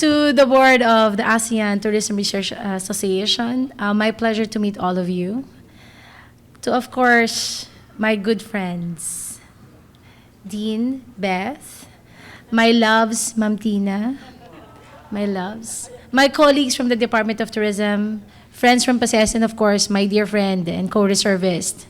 To the board of the ASEAN Tourism Research Association, my pleasure to meet all of you. To, of course, my good friends, Dean, Beth, my loves, Ma'am Tina, my loves, my colleagues from the Department of Tourism, friends from PASES, and of course, my dear friend and co-reservist,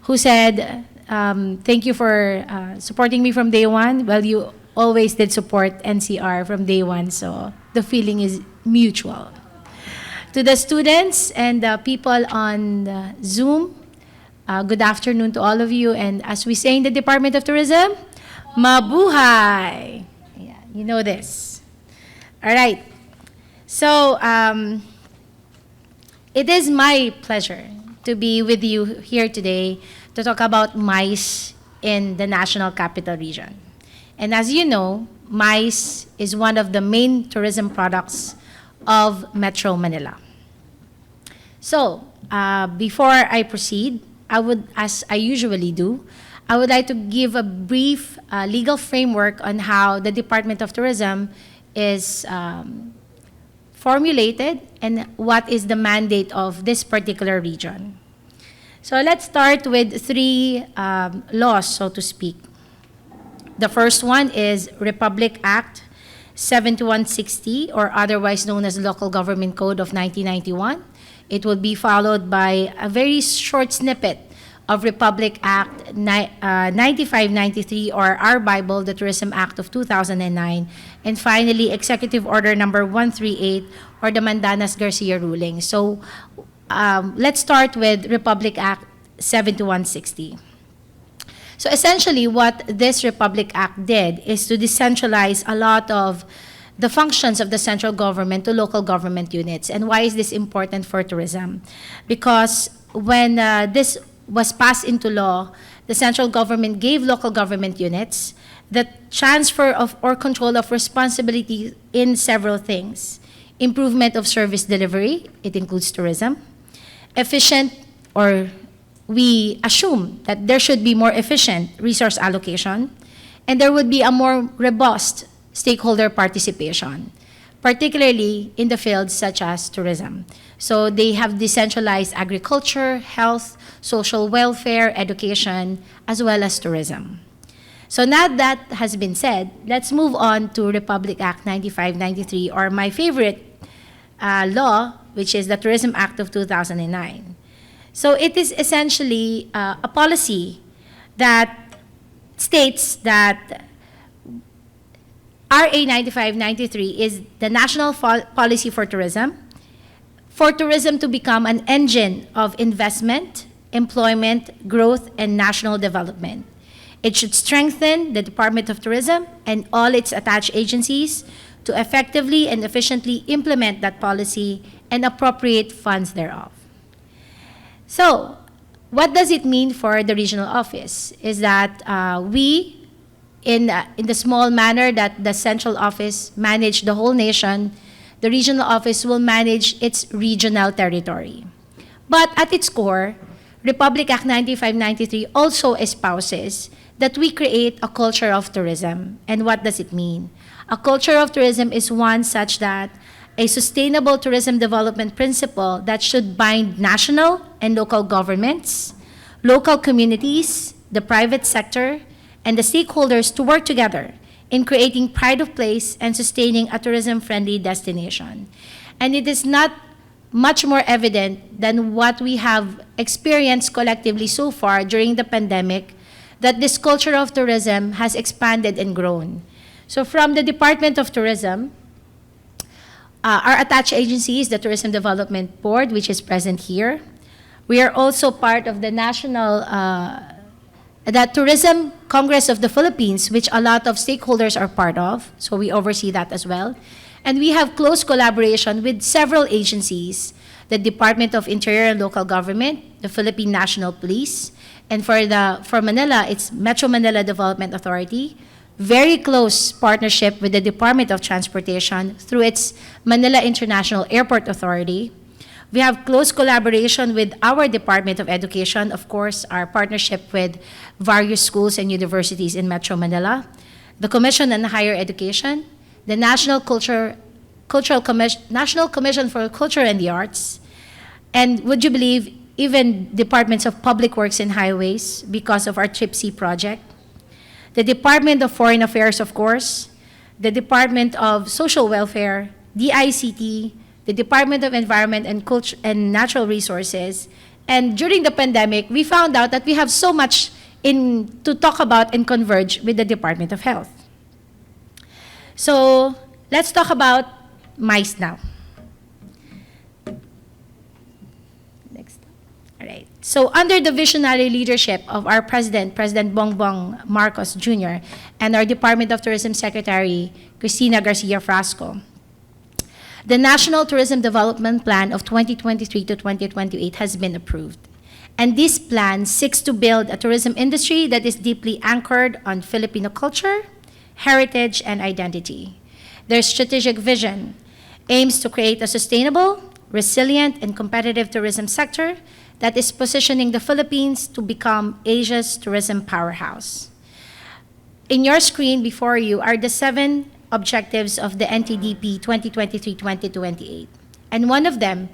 who said, thank you for supporting me from day one. Well, you always did support NCR from day one, so the feeling is mutual. To the students and the people on Zoom, good afternoon to all of you. And as we say in the Department of Tourism, mabuhay! Yeah, you know this. All right. So, it is my pleasure to be with you here today to talk about MICE in the National Capital Region. And as you know, MICE is one of the main tourism products of Metro Manila. So, before I proceed, I would, as I usually do, I would like to give a brief legal framework on how the Department of Tourism is formulated and what is the mandate of this particular region. So let's start with three laws, so to speak. The first one is Republic Act 7160, or otherwise known as Local Government Code of 1991. It will be followed by a very short snippet of Republic Act 9593, or our Bible, the Tourism Act of 2009, and finally Executive Order number 138, or the Mandanas-Garcia ruling. So let's start with Republic Act 7160. So essentially what this Republic Act did is to decentralize a lot of the functions of the central government to local government units. And why is this important for tourism? Because when this was passed into law, the central government gave local government units the transfer of or control of responsibility in several things. Improvement of service delivery, it includes tourism. Efficient, or we assume that there should be more efficient resource allocation, and there would be a more robust stakeholder participation, particularly in the fields such as tourism. So they have decentralized agriculture, health, social welfare, education, as well as tourism. So now that has been said, let's move on to Republic Act 9593, or my favorite law, which is the Tourism Act of 2009. So it is essentially a policy that states that RA 9593 is the national policy for tourism to become an engine of investment, employment, growth, and national development. It should strengthen the Department of Tourism and all its attached agencies to effectively and efficiently implement that policy and appropriate funds thereof. So, what does it mean for the regional office? Is that we, in the small manner that the central office manage the whole nation, the regional office will manage its regional territory. But at its core, Republic Act 9593 also espouses that we create a culture of tourism. And what does it mean? A culture of tourism is one such that a sustainable tourism development principle that should bind national and local governments, local communities, the private sector, and the stakeholders to work together in creating pride of place and sustaining a tourism-friendly destination. And it is not much more evident than what we have experienced collectively so far during the pandemic, that this culture of tourism has expanded and grown. So from the Department of Tourism, our attached agency is the Tourism Development Board, which is present here. We are also part of the the Tourism Congress of the Philippines, which a lot of stakeholders are part of, so we oversee that as well. And we have close collaboration with several agencies, the Department of Interior and Local Government, the Philippine National Police, and for Manila, it's Metro Manila Development Authority, very close partnership with the Department of Transportation through its Manila International Airport Authority. We have close collaboration with our Department of Education, of course, our partnership with various schools and universities in Metro Manila, the Commission on Higher Education, the National Commission for Culture and the Arts, and would you believe, even departments of Public Works and Highways because of our TRIPC project, the Department of Foreign Affairs, of course, the Department of Social Welfare, DICT, the Department of Environment and Culture and Natural Resources. And during the pandemic, we found out that we have so much to talk about and converge with the Department of Health. So let's talk about MICE now. Next. All right. So under the visionary leadership of our President Bongbong Marcos Jr., and our Department of Tourism Secretary, Cristina Garcia Frasco, the National Tourism Development Plan of 2023 to 2028 has been approved. And this plan seeks to build a tourism industry that is deeply anchored on Filipino culture, heritage, and identity. Their strategic vision aims to create a sustainable, resilient, and competitive tourism sector that is positioning the Philippines to become Asia's tourism powerhouse. In your screen before you are the 7 objectives of the NTDP 2023-2028. And one of them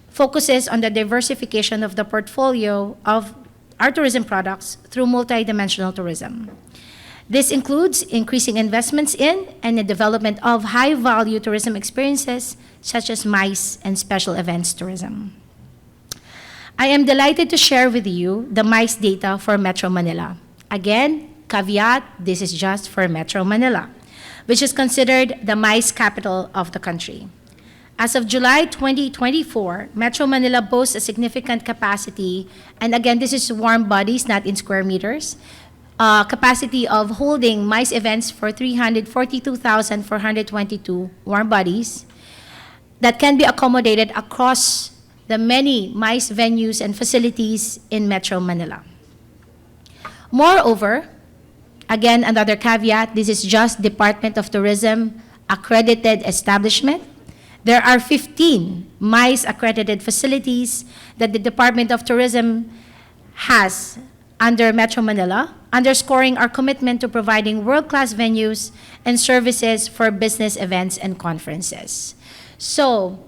focuses on the diversification of the portfolio of our tourism products through multidimensional tourism. This includes increasing investments in and the development of high-value tourism experiences such as MICE and special events tourism. I am delighted to share with you the MICE data for Metro Manila. Again, caveat, this is just for Metro Manila, which is considered the MICE capital of the country. As of July 2024, Metro Manila boasts a significant capacity, and again, this is warm bodies, not in square meters, capacity of holding MICE events for 342,422 warm bodies that can be accommodated across the many MICE venues and facilities in Metro Manila. Moreover, again, another caveat, this is just Department of Tourism accredited establishment. There are 15 MICE accredited facilities that the Department of Tourism has under Metro Manila, underscoring our commitment to providing world-class venues and services for business events and conferences. So,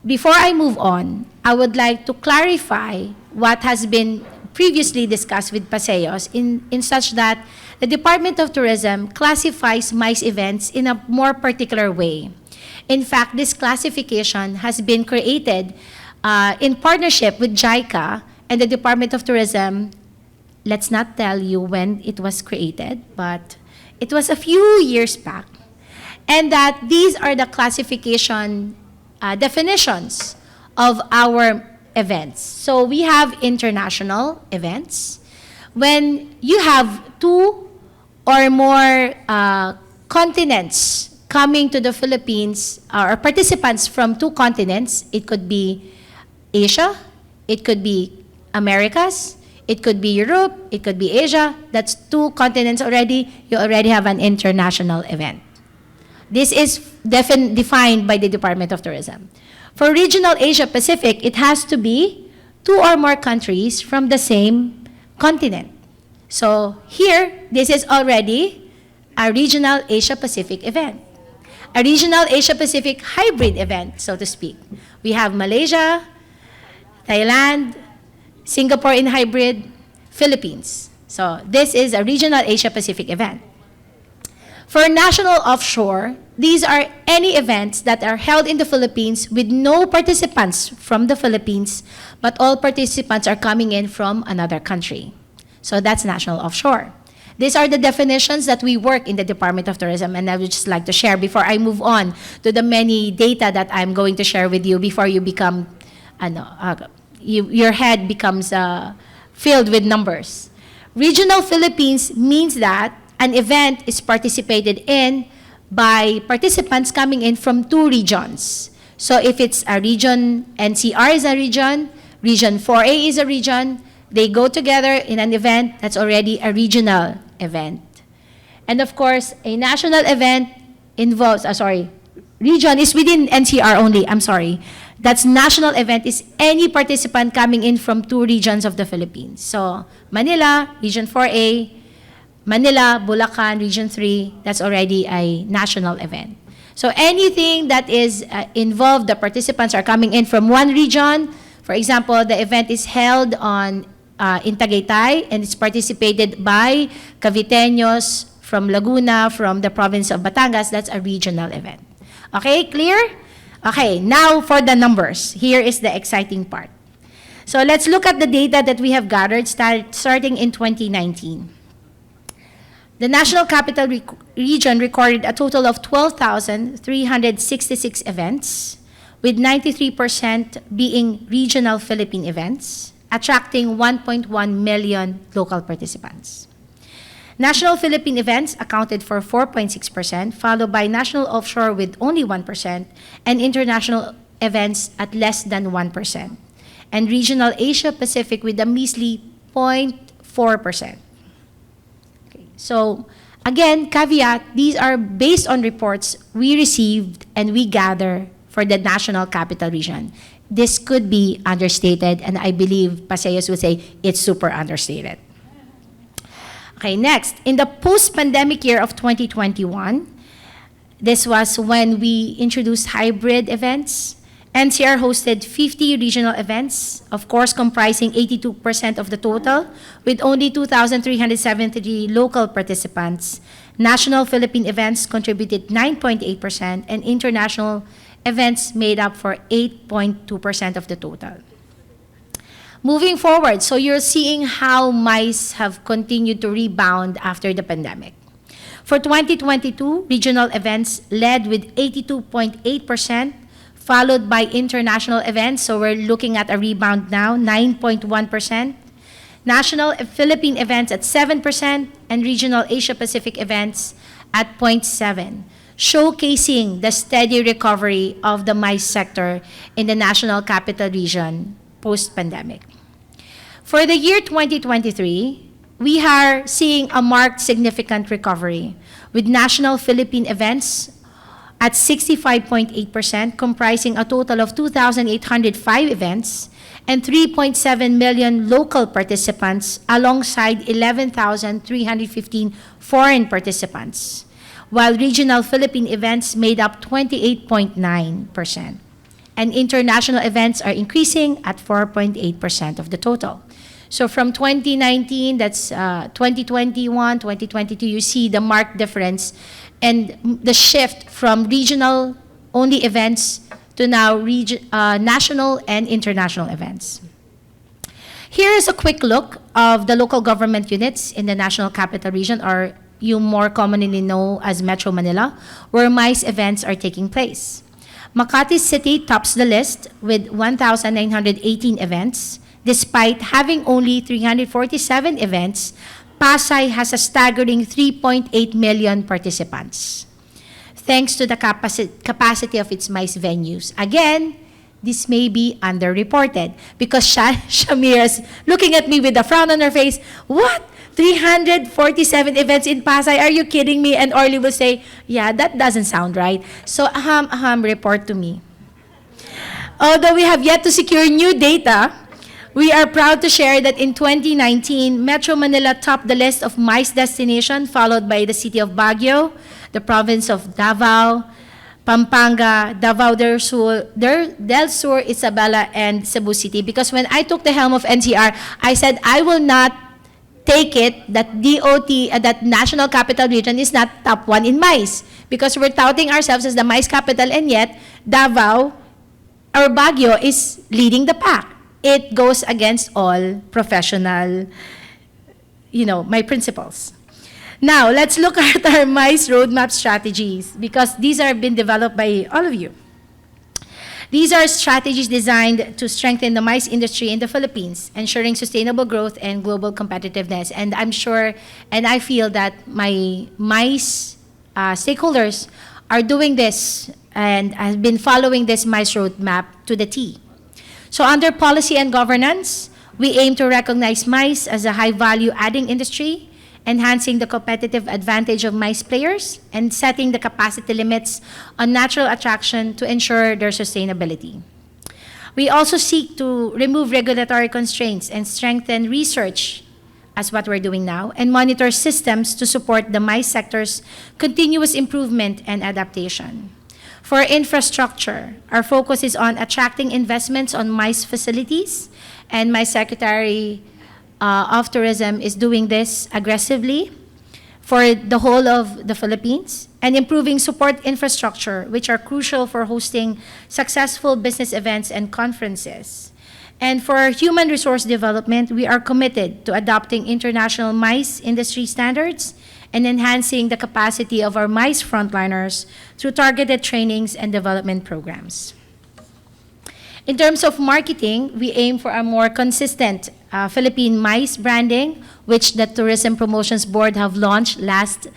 before I move on, I would like to clarify what has been previously discussed with Paseos in such that the Department of Tourism classifies MICE events in a more particular way. In fact, this classification has been created in partnership with JICA and the Department of Tourism. Let's not tell you when it was created, but it was a few years back. And that these are the classification definitions of our events. So we have international events. When you have 2 or more continents coming to the Philippines, or participants from 2 continents, it could be Asia, it could be Americas, it could be Europe, it could be Asia. That's 2 continents already. You already have an international event. This is defined by the Department of Tourism. For regional Asia Pacific, it has to be 2 or more countries from the same continent. So here, this is already a regional Asia Pacific event. A regional Asia Pacific hybrid event, so to speak. We have Malaysia, Thailand, Singapore in hybrid, Philippines. So this is a regional Asia Pacific event. For national offshore, these are any events that are held in the Philippines with no participants from the Philippines, but all participants are coming in from another country. So that's national offshore. These are the definitions that we work in the Department of Tourism, and I would just like to share before I move on to the many data that I'm going to share with you before you become, your head becomes filled with numbers. Regional Philippines means that an event is participated in by participants coming in from 2 regions. So if it's a region, NCR is a region, Region 4A is a region, they go together in an event that's already a regional event. And of course, a national event involves, region is within NCR only, I'm sorry. That's national event is any participant coming in from 2 regions of the Philippines. So Manila, Region 4A, Manila, Bulacan, Region 3, that's already a national event. So anything that is involved, the participants are coming in from one region. For example, the event is held in Tagaytay, and it's participated by Caviteños from Laguna, from the province of Batangas. That's a regional event. Okay, clear? Okay, now for the numbers. Here is the exciting part. So let's look at the data that we have gathered starting in 2019. The National Capital Region recorded a total of 12,366 events, with 93% being regional Philippine events, attracting 1.1 million local participants. National Philippine events accounted for 4.6%, followed by national offshore with only 1%, and international events at less than 1%, and regional Asia Pacific with a measly 0.4%. Okay. So again, caveat, these are based on reports we received and we gather for the National Capital Region. This could be understated, and I believe Pasayos would say it's super understated. Okay, next, in the post-pandemic year of 2021, this was when we introduced hybrid events. NCR hosted 50 regional events, of course comprising 82% of the total, with only 2,373 local participants. National Philippine events contributed 9.8%, and international events made up for 8.2% of the total. Moving forward, so you're seeing how MICE have continued to rebound after the pandemic. For 2022, regional events led with 82.8%, followed by international events, so we're looking at a rebound now, 9.1%. National Philippine events at 7%, and regional Asia-Pacific events at 0.7%, showcasing the steady recovery of the MICE sector in the National Capital Region post-pandemic. For the year 2023, we are seeing a marked significant recovery, with national Philippine events at 65.8%, comprising a total of 2,805 events and 3.7 million local participants alongside 11,315 foreign participants, while regional Philippine events made up 28.9%. And international events are increasing at 4.8% of the total. So from 2019, that's 2021, 2022, you see the marked difference and the shift from regional-only events to now national and international events. Here is a quick look of the local government units in the National Capital Region, or you more commonly know as Metro Manila, where MICE events are taking place. Makati City tops the list with 1,918 events. Despite having only 347 events, Pasay has a staggering 3.8 million participants, thanks to the capacity of its MICE venues. Again, this may be underreported because Shamir is looking at me with a frown on her face. What? 347 events in Pasay? Are you kidding me? And Orly will say, yeah, that doesn't sound right. So, report to me. Although we have yet to secure new data, we are proud to share that in 2019, Metro Manila topped the list of MICE destination, followed by the city of Baguio, the province of Davao, Pampanga, Davao del Sur, Isabela, and Cebu City. Because when I took the helm of NCR, I said I will not take it that that National Capital Region is not top one in MICE, because we're touting ourselves as the MICE capital, and yet Davao or Baguio is leading the pack. It goes against all professional, my principles. Now, let's look at our MICE roadmap strategies, because these are been developed by all of you. These are strategies designed to strengthen the MICE industry in the Philippines, ensuring sustainable growth and global competitiveness. And I'm sure, and I feel that my MICE stakeholders are doing this and have been following this MICE roadmap to the T. So under policy and governance, we aim to recognize MICE as a high-value adding industry, enhancing the competitive advantage of MICE players, and setting the capacity limits on natural attraction to ensure their sustainability. We also seek to remove regulatory constraints and strengthen research as what we're doing now, and monitor systems to support the MICE sector's continuous improvement and adaptation. For infrastructure, our focus is on attracting investments on MICE facilities, and my Secretary of Tourism is doing this aggressively for the whole of the Philippines, and improving support infrastructure, which are crucial for hosting successful business events and conferences. And for human resource development, we are committed to adopting international MICE industry standards and enhancing the capacity of our MICE frontliners through targeted trainings and development programs. In terms of marketing, we aim for a more consistent Philippine MICE branding, which the Tourism Promotions Board have launched last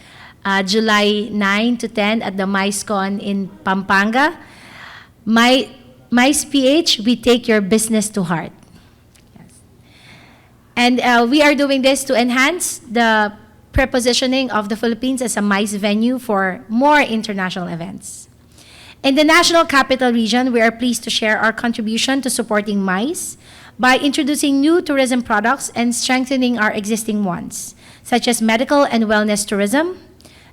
July 9 to 10 at the MICECon in Pampanga. MICE PH, we take your business to heart. Yes. And we are doing this to enhance the prepositioning of the Philippines as a MICE venue for more international events. In the National Capital Region, we are pleased to share our contribution to supporting MICE by introducing new tourism products and strengthening our existing ones, such as medical and wellness tourism,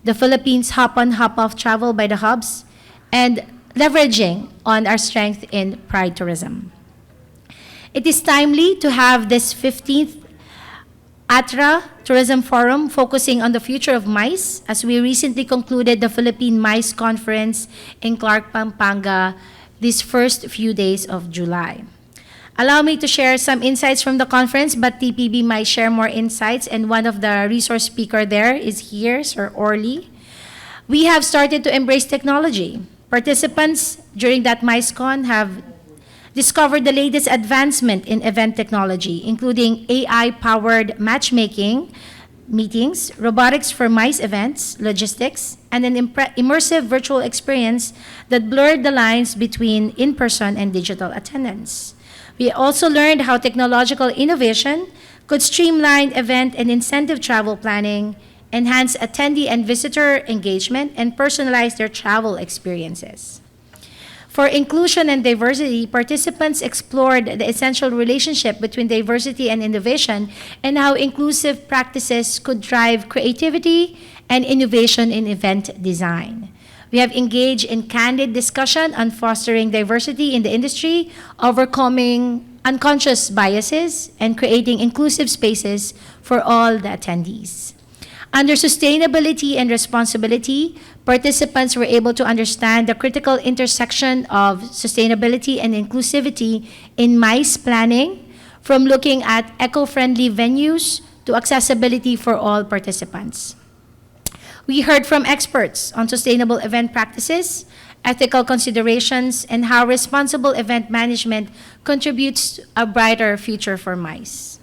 the Philippines hop-on, hop-off travel by the hubs, and leveraging on our strength in pride tourism. It is timely to have this 15th ATRA Tourism Forum focusing on the future of MICE, as we recently concluded the Philippine MICE Conference in Clark, Pampanga these first few days of July. Allow me to share some insights from the conference, but TPB might share more insights, and one of the resource speaker there is here, Sir Orly. We have started to embrace technology. Participants during that MICECon have discovered the latest advancement in event technology, including AI-powered matchmaking meetings, robotics for MICE events, logistics, and an immersive virtual experience that blurred the lines between in-person and digital attendance. We also learned how technological innovation could streamline event and incentive travel planning, enhance attendee and visitor engagement, and personalize their travel experiences. For inclusion and diversity, participants explored the essential relationship between diversity and innovation and how inclusive practices could drive creativity and innovation in event design. We have engaged in candid discussion on fostering diversity in the industry, overcoming unconscious biases, and creating inclusive spaces for all the attendees. Under sustainability and responsibility, participants were able to understand the critical intersection of sustainability and inclusivity in MICE planning, from looking at eco-friendly venues to accessibility for all participants. We heard from experts on sustainable event practices, ethical considerations, and how responsible event management contributes to a brighter future for MICE.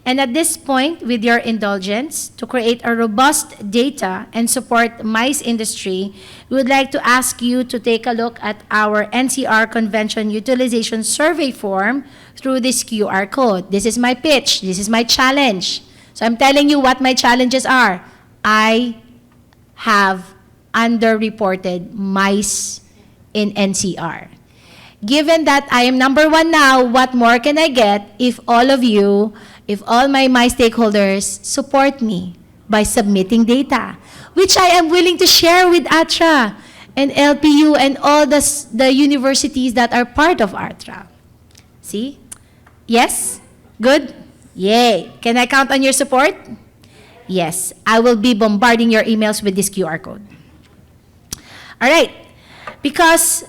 And at this point, with your indulgence, to create a robust data and support MICE industry, we would like to ask you to take a look at our NCR Convention Utilization Survey form through this QR code. This is my pitch. This is my challenge. So I'm telling you what my challenges are. I have underreported MICE in NCR. Given that I am #1 now, what more can I get if all of you, if all my stakeholders support me by submitting data, which I am willing to share with ATRA and LPU and all the universities that are part of ATRA. See? Yes? Good? Yay. Can I count on your support? Yes. I will be bombarding your emails with this QR code. All right. Because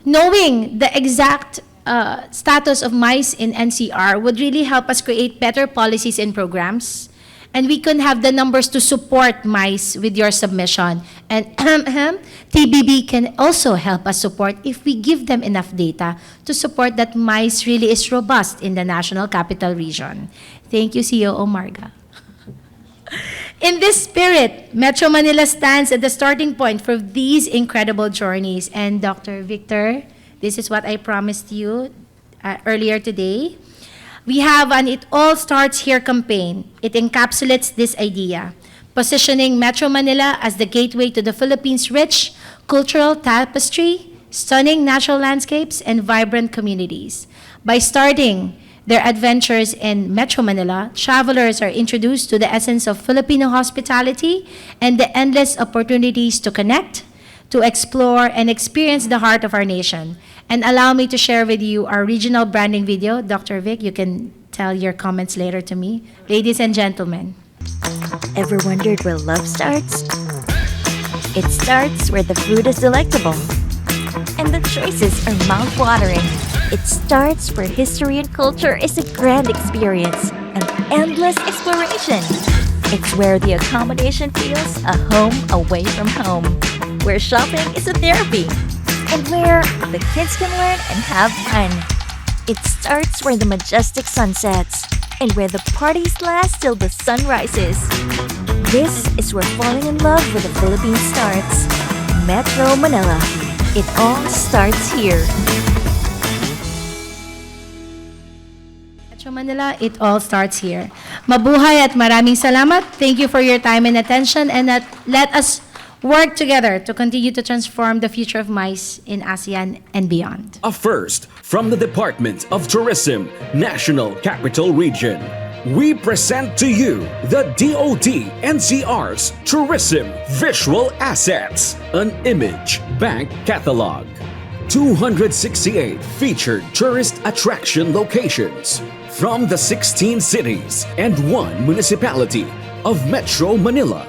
knowing the exact status of MICE in NCR would really help us create better policies and programs, and we can have the numbers to support MICE with your submission. And TBB can also help us support if we give them enough data to support that MICE really is robust in the National Capital Region. Thank you, CEO Marga. In this spirit, Metro Manila stands at the starting point for these incredible journeys. And Dr. Victor, this is what I promised you earlier today. We have an It All Starts Here campaign. It encapsulates this idea, positioning Metro Manila as the gateway to the Philippines' rich cultural tapestry, stunning natural landscapes, and vibrant communities. By starting their adventures in Metro Manila, travelers are introduced to the essence of Filipino hospitality and the endless opportunities to connect, to explore, and experience the heart of our nation. And allow me to share with you our regional branding video. Dr. Vic, you can tell your comments later to me. Ladies and gentlemen. Ever wondered where love starts? It starts where the food is delectable and the choices are mouth-watering. It starts where history and culture is a grand experience, an endless exploration. It's where the accommodation feels a home away from home, where shopping is a therapy, and where the kids can learn and have fun. It starts where the majestic sun sets and where the parties last till the sun rises. This is where falling in love with the Philippines starts. Metro Manila. It all starts here. Metro Manila, it all starts here. Mabuhay at maraming salamat. Thank you for your time and attention, and let us work together to continue to transform the future of MICE in ASEAN and beyond. A first from the Department of Tourism, National Capital Region. We present to you the DOT NCR's Tourism Visual Assets, an image bank catalog. 268 featured tourist attraction locations from the 16 cities and 1 municipality of Metro Manila.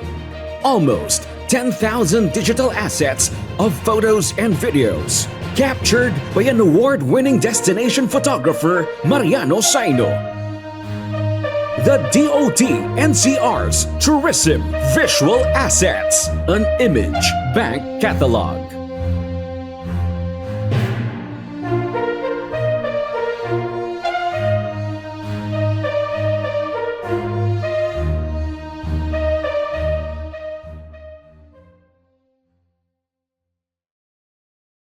Almost 10,000 digital assets of photos and videos captured by an award-winning destination photographer, Mariano Saino. The DOT NCR's Tourism Visual Assets, an image bank catalog.